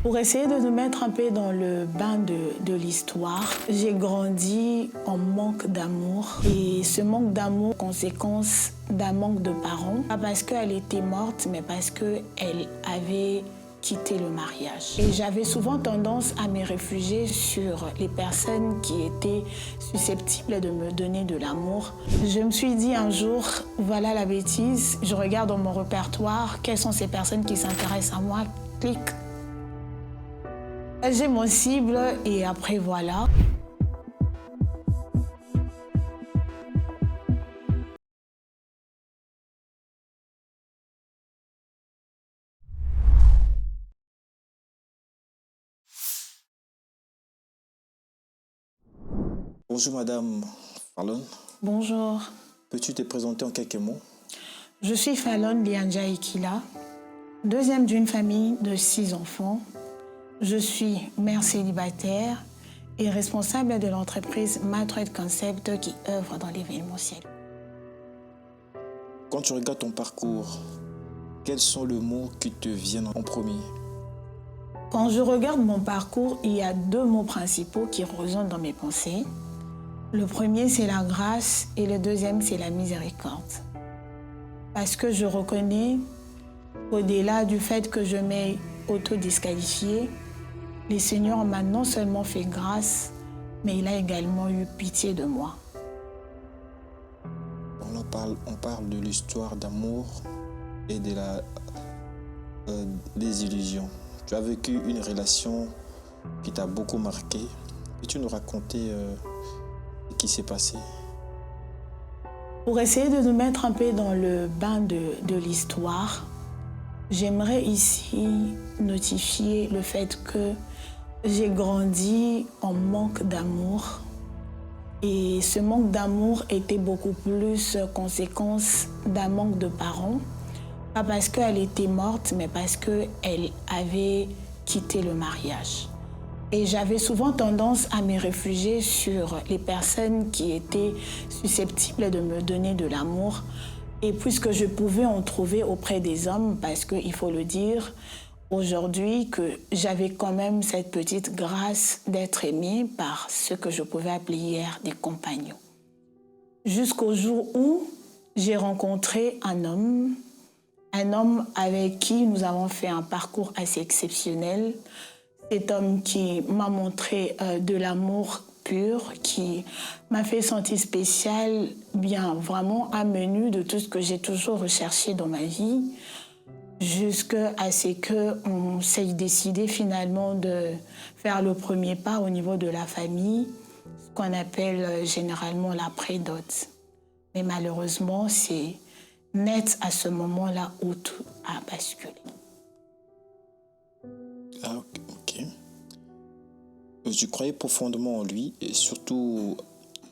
Pour essayer de nous mettre un peu dans le bain de l'histoire, j'ai grandi en manque d'amour. Et ce manque d'amour, conséquence d'un manque de parents. Pas parce qu'elle était morte, mais parce qu'elle avait quitté le mariage. Et j'avais souvent tendance à me réfugier sur les personnes qui étaient susceptibles de me donner de l'amour. Je me suis dit un jour, voilà la bêtise, je regarde dans mon répertoire, quelles sont ces personnes qui s'intéressent à moi, clic. J'ai mon cible et après voilà. Bonjour Madame Fallon. Bonjour, Peux-tu te présenter en quelques mots? je suis Fallon Lianja Ikila, deuxième d'une famille de 6 enfants. Je suis mère célibataire et responsable de l'entreprise Matroid Concept qui œuvre dans l'événementiel. Quand tu regardes ton parcours, quels sont les mots qui te viennent en premier? Quand je regarde mon parcours, il y a 2 mots principaux qui résonnent dans mes pensées. Le premier, c'est la grâce et le deuxième, c'est la miséricorde. Parce que je reconnais, au-delà du fait que je m'ai auto-disqualifiée, le Seigneur m'a non seulement fait grâce, mais il a également eu pitié de moi. On parle de l'histoire d'amour et de la désillusion. Tu as vécu une relation qui t'a beaucoup marqué. Peux-tu nous raconter ce qui s'est passé? Pour essayer de nous mettre un peu dans le bain de l'histoire, j'aimerais ici notifier le fait que j'ai grandi en manque d'amour. Et ce manque d'amour était beaucoup plus conséquence d'un manque de parents. Pas parce qu'elle était morte, mais parce qu'elle avait quitté le mariage. Et j'avais souvent tendance à me réfugier sur les personnes qui étaient susceptibles de me donner de l'amour. Et puisque je pouvais en trouver auprès des hommes, parce qu'il faut le dire, aujourd'hui, que j'avais quand même cette petite grâce d'être aimée par ce que je pouvais appeler hier des compagnons. Jusqu'au jour où j'ai rencontré un homme avec qui nous avons fait un parcours assez exceptionnel. Cet homme qui m'a montré de l'amour pur, qui m'a fait sentir spécial, bien vraiment un menu de tout ce que j'ai toujours recherché dans ma vie, jusqu'à ce qu'on s'est décidé finalement de faire le premier pas au niveau de la famille, ce qu'on appelle généralement la prédot. Mais malheureusement, c'est net à ce moment-là où tout a basculé. Ah, ok. Tu croyais profondément en lui et surtout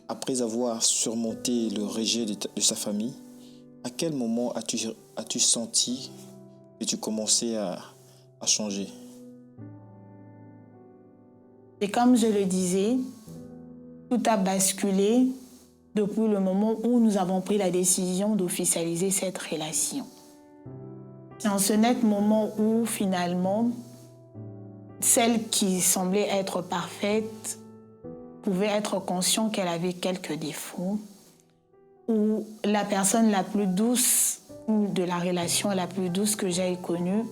après avoir surmonté le rejet de sa famille, à quel moment as-tu senti que tu commençais à changer? Et comme je le disais, tout a basculé depuis le moment où nous avons pris la décision d'officialiser cette relation. C'est en ce net moment où finalement, celle qui semblait être parfaite pouvait être consciente qu'elle avait quelques défauts, ou la personne la plus douce ou de la relation la plus douce que j'ai connue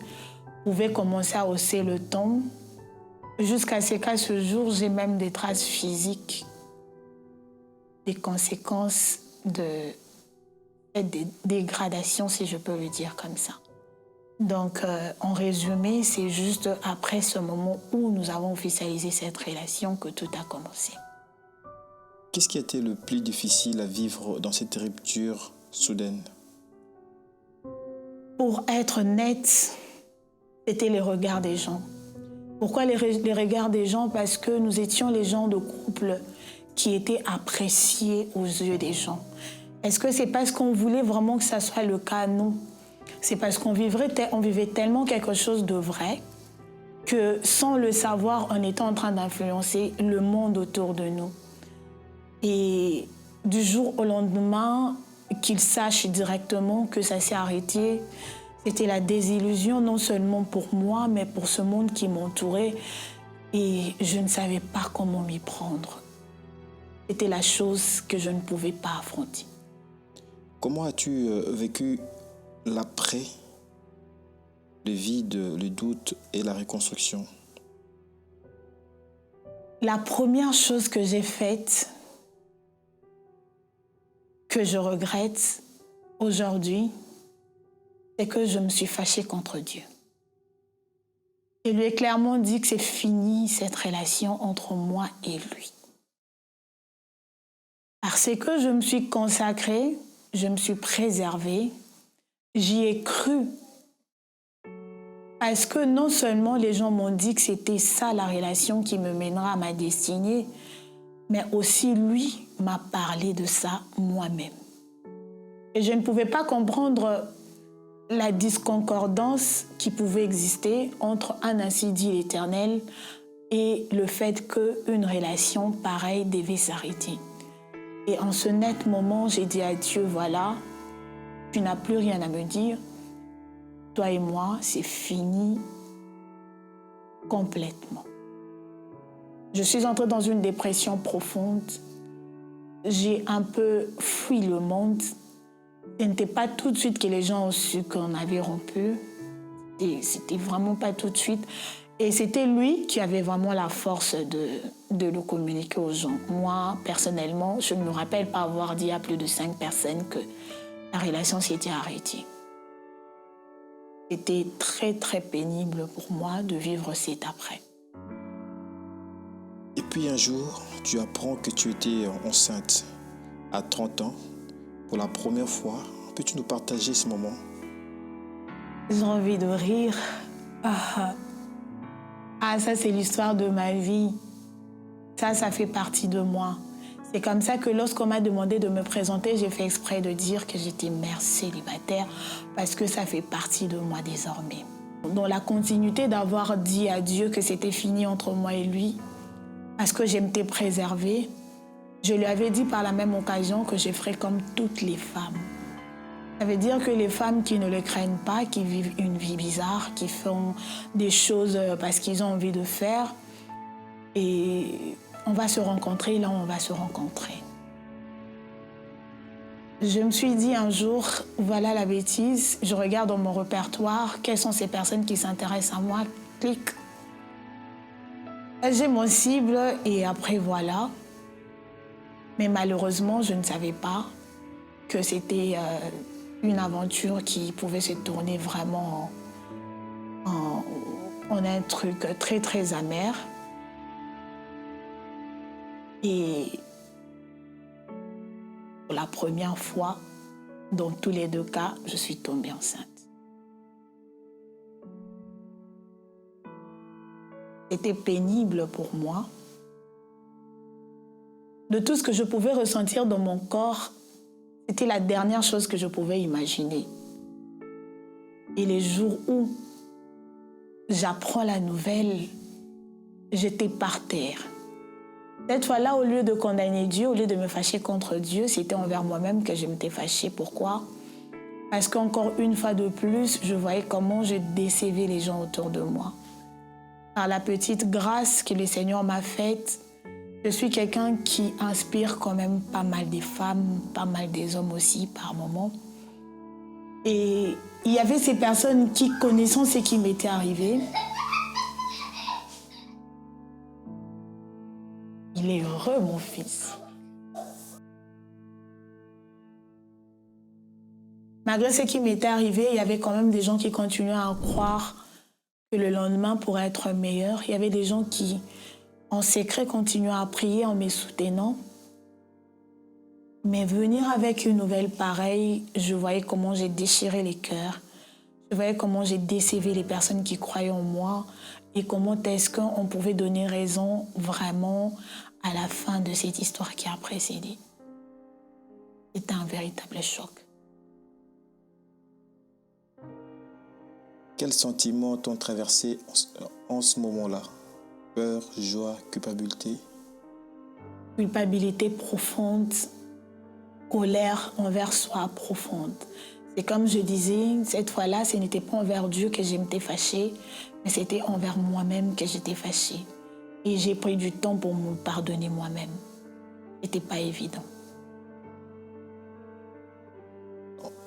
pouvait commencer à hausser le ton, jusqu'à ce qu'à ce jour, j'ai même des traces physiques, des conséquences des dégradations, si je peux le dire comme ça. Donc, en résumé, c'est juste après ce moment où nous avons officialisé cette relation que tout a commencé. Qu'est-ce qui a été le plus difficile à vivre dans cette rupture soudaine? Pour être nette, c'était les regards des gens. Pourquoi les regards des gens? Parce que nous étions les gens de couple qui étaient appréciés aux yeux des gens. Est-ce que c'est parce qu'on voulait vraiment que ça soit le cas? Non. C'est parce qu'on vivait tellement quelque chose de vrai que sans le savoir, on était en train d'influencer le monde autour de nous. Et du jour au lendemain, qu'ils sachent directement que ça s'est arrêté, C'était la désillusion non seulement pour moi, mais pour ce monde qui m'entourait. Et je ne savais pas comment m'y prendre. C'était la chose que je ne pouvais pas affronter. Comment as-tu vécu l'après, le vide, le doute et la reconstruction? La première chose que j'ai faite, que je regrette aujourd'hui, c'est que je me suis fâchée contre Dieu. Je lui ai clairement dit que c'est fini cette relation entre moi et lui. Parce que je me suis consacrée, je me suis préservée, j'y ai cru. Parce que non seulement les gens m'ont dit que c'était ça la relation qui me mènera à ma destinée, mais aussi lui m'a parlé de ça moi-même. Et je ne pouvais pas comprendre la discordance qui pouvait exister entre un ainsi dit l'Éternel et le fait qu'une relation pareille devait s'arrêter. Et en ce net moment, j'ai dit à Dieu, voilà, tu n'as plus rien à me dire. Toi et moi, c'est fini complètement. Je suis entrée dans une dépression profonde. J'ai un peu fui le monde. Ce n'était pas tout de suite que les gens ont su qu'on avait rompu. Et c'était vraiment pas tout de suite. Et c'était lui qui avait vraiment la force de le communiquer aux gens. Moi, personnellement, je ne me rappelle pas avoir dit à plus de 5 personnes que la relation s'était arrêtée. C'était très, très pénible pour moi de vivre cet après. Et puis un jour, tu apprends que tu étais enceinte à 30 ans pour la première fois. Peux-tu nous partager ce moment? J'ai envie de rire. Ça c'est l'histoire de ma vie. Ça fait partie de moi. C'est comme ça que lorsqu'on m'a demandé de me présenter, j'ai fait exprès de dire que j'étais mère célibataire parce que ça fait partie de moi désormais. Dans la continuité d'avoir dit à Dieu que c'était fini entre moi et lui, parce que j'aimais préserver, je lui avais dit par la même occasion que je ferais comme toutes les femmes. Ça veut dire que les femmes qui ne le craignent pas, qui vivent une vie bizarre, qui font des choses parce qu'ils ont envie de faire, et on va se rencontrer, là on va se rencontrer. Je me suis dit un jour, voilà la bêtise, je regarde dans mon répertoire, quelles sont ces personnes qui s'intéressent à moi, clic. J'ai mon cible et après voilà. Mais malheureusement, je ne savais pas que c'était une aventure qui pouvait se tourner vraiment en un truc très très amer. Et pour la première fois, dans tous les deux cas, je suis tombée enceinte. C'était pénible pour moi. De tout ce que je pouvais ressentir dans mon corps, c'était la dernière chose que je pouvais imaginer. Et les jours où j'apprends la nouvelle, j'étais par terre. Cette fois-là, au lieu de condamner Dieu, au lieu de me fâcher contre Dieu, c'était envers moi-même que je m'étais fâchée. Pourquoi? Parce qu'encore une fois de plus, je voyais comment je décevais les gens autour de moi. Par la petite grâce que le Seigneur m'a faite, je suis quelqu'un qui inspire quand même pas mal des femmes, pas mal des hommes aussi par moments. Et il y avait ces personnes qui, connaissant ce qui m'était arrivé, il est heureux, mon fils. Malgré ce qui m'était arrivé, il y avait quand même des gens qui continuaient à croire que le lendemain pourrait être meilleur. Il y avait des gens qui, en secret, continuaient à prier en me soutenant. Mais venir avec une nouvelle pareille, je voyais comment j'ai déchiré les cœurs. Je voyais comment j'ai décevé les personnes qui croyaient en moi et comment est-ce qu'on pouvait donner raison vraiment à la fin de cette histoire qui a précédé. C'était un véritable choc. Quels sentiments t'ont traversé en ce moment-là? Peur, joie, culpabilité? Culpabilité profonde, colère envers soi profonde. Et comme je disais, cette fois-là, ce n'était pas envers Dieu que j'étais fâchée, mais c'était envers moi-même que j'étais fâchée. Et j'ai pris du temps pour me pardonner moi-même. Ce n'était pas évident.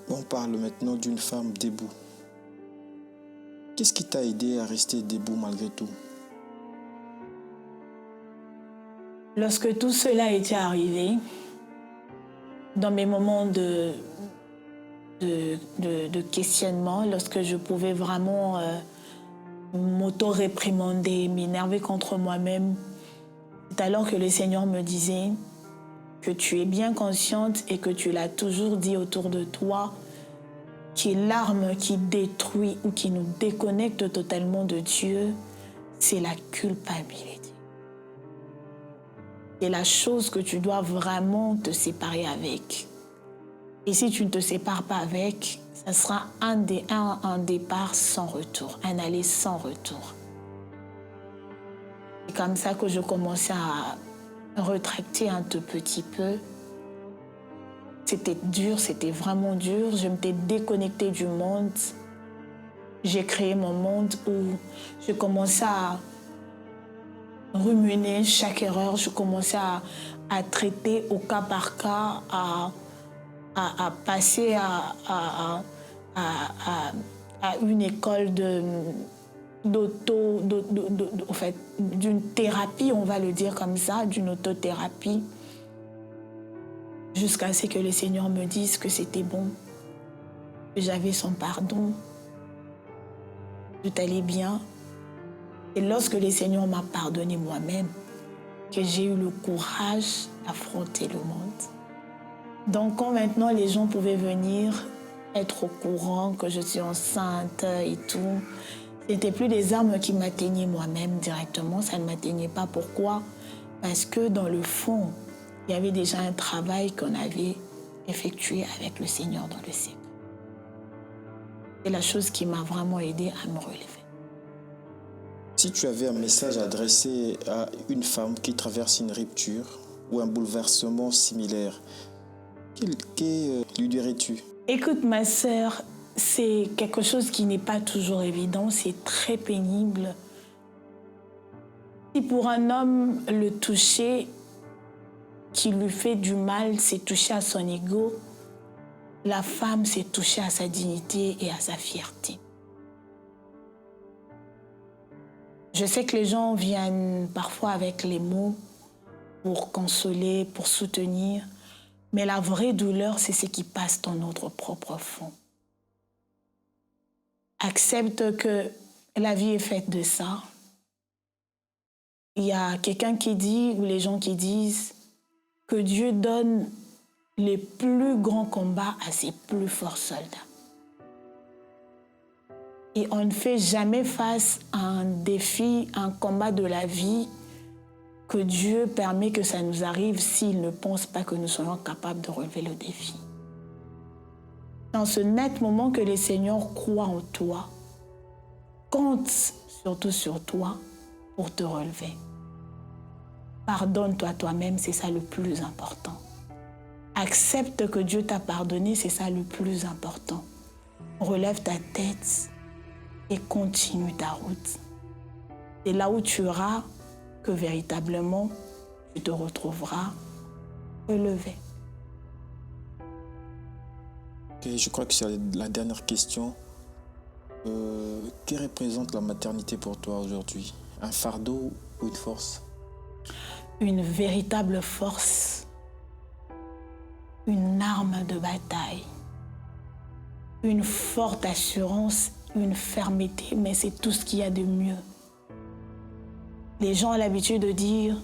On parle maintenant d'une femme debout. Qu'est-ce qui t'a aidé à rester debout malgré tout? Lorsque tout cela était arrivé, dans mes moments de questionnement, lorsque je pouvais vraiment m'auto-réprimander, m'énerver contre moi-même, c'est alors que le Seigneur me disait que tu es bien consciente et que tu l'as toujours dit autour de toi, que l'arme qui détruit ou qui nous déconnecte totalement de Dieu, c'est la culpabilité. C'est la chose que tu dois vraiment te séparer avec. Et si tu ne te sépares pas avec, ça sera un départ sans retour, un aller sans retour. C'est comme ça que je commençais à retracter un tout petit peu. C'était dur, c'était vraiment dur. Je m'étais déconnectée du monde. J'ai créé mon monde où je commençais à ruminer chaque erreur. Je commençais à traiter au cas par cas, à passer à une école d'une thérapie, on va le dire comme ça, d'une autothérapie, jusqu'à ce que le Seigneur me dise que c'était bon, que j'avais son pardon, que tout allait bien. Et lorsque le Seigneur m'a pardonné moi-même, que j'ai eu le courage d'affronter le monde. Donc quand maintenant les gens pouvaient venir être au courant que je suis enceinte et tout, ce n'était plus des armes qui m'atteignaient moi-même directement, ça ne m'atteignait pas. Pourquoi? Parce que dans le fond, il y avait déjà un travail qu'on avait effectué avec le Seigneur dans le secret. C'est la chose qui m'a vraiment aidée à me relever. Si tu avais un message à adresser à une femme qui traverse une rupture ou un bouleversement similaire, que lui dirais-tu? Écoute ma sœur, c'est quelque chose qui n'est pas toujours évident, c'est très pénible. Si pour un homme, le toucher qui lui fait du mal, c'est toucher à son ego, la femme, c'est toucher à sa dignité et à sa fierté. Je sais que les gens viennent parfois avec les mots pour consoler, pour soutenir, mais la vraie douleur, c'est ce qui passe dans notre propre fond. Accepte que la vie est faite de ça. Il y a quelqu'un qui dit, ou les gens qui disent, que Dieu donne les plus grands combats à ses plus forts soldats. Et on ne fait jamais face à un défi, un combat de la vie, que Dieu permet que ça nous arrive s'il ne pense pas que nous soyons capables de relever le défi. Dans ce net moment que le Seigneur croit en toi, compte surtout sur toi pour te relever. Pardonne-toi toi-même, c'est ça le plus important. Accepte que Dieu t'a pardonné, c'est ça le plus important. Relève ta tête et continue ta route. C'est là où tu auras que véritablement tu te retrouveras relevé. Et je crois que c'est la dernière question. Que représente la maternité pour toi aujourd'hui? Un fardeau ou une force? Une véritable force, une arme de bataille, une forte assurance, une fermeté, mais c'est tout ce qu'il y a de mieux. Les gens ont l'habitude de dire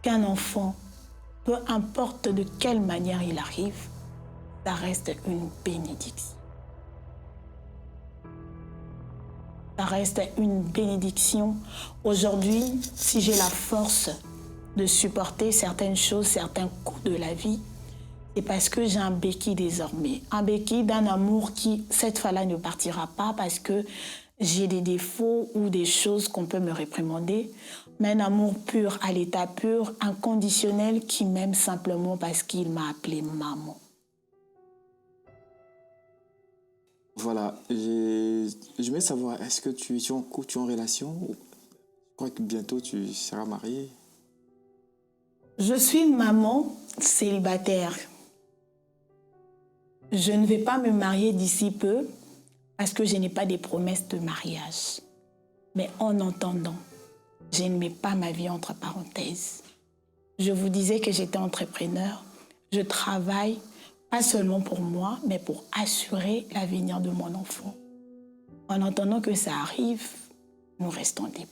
qu'un enfant, peu importe de quelle manière il arrive, ça reste une bénédiction. Ça reste une bénédiction. Aujourd'hui, si j'ai la force de supporter certaines choses, certains coups de la vie, c'est parce que j'ai un béquille désormais. Un béquille d'un amour qui, cette fois-là, ne partira pas parce que j'ai des défauts ou des choses qu'on peut me réprimander, mais un amour pur, à l'état pur, inconditionnel, qui m'aime simplement parce qu'il m'a appelée maman. Voilà, je voulais savoir, est-ce que tu es en couple, tu es en relation? Je crois que bientôt tu seras mariée. Je suis une maman célibataire. Je ne vais pas me marier d'ici peu parce que je n'ai pas des promesses de mariage. Mais en entendant, je ne mets pas ma vie entre parenthèses. Je vous disais que j'étais entrepreneur. Je travaille pas seulement pour moi, mais pour assurer l'avenir de mon enfant. En entendant que ça arrive, nous restons debout.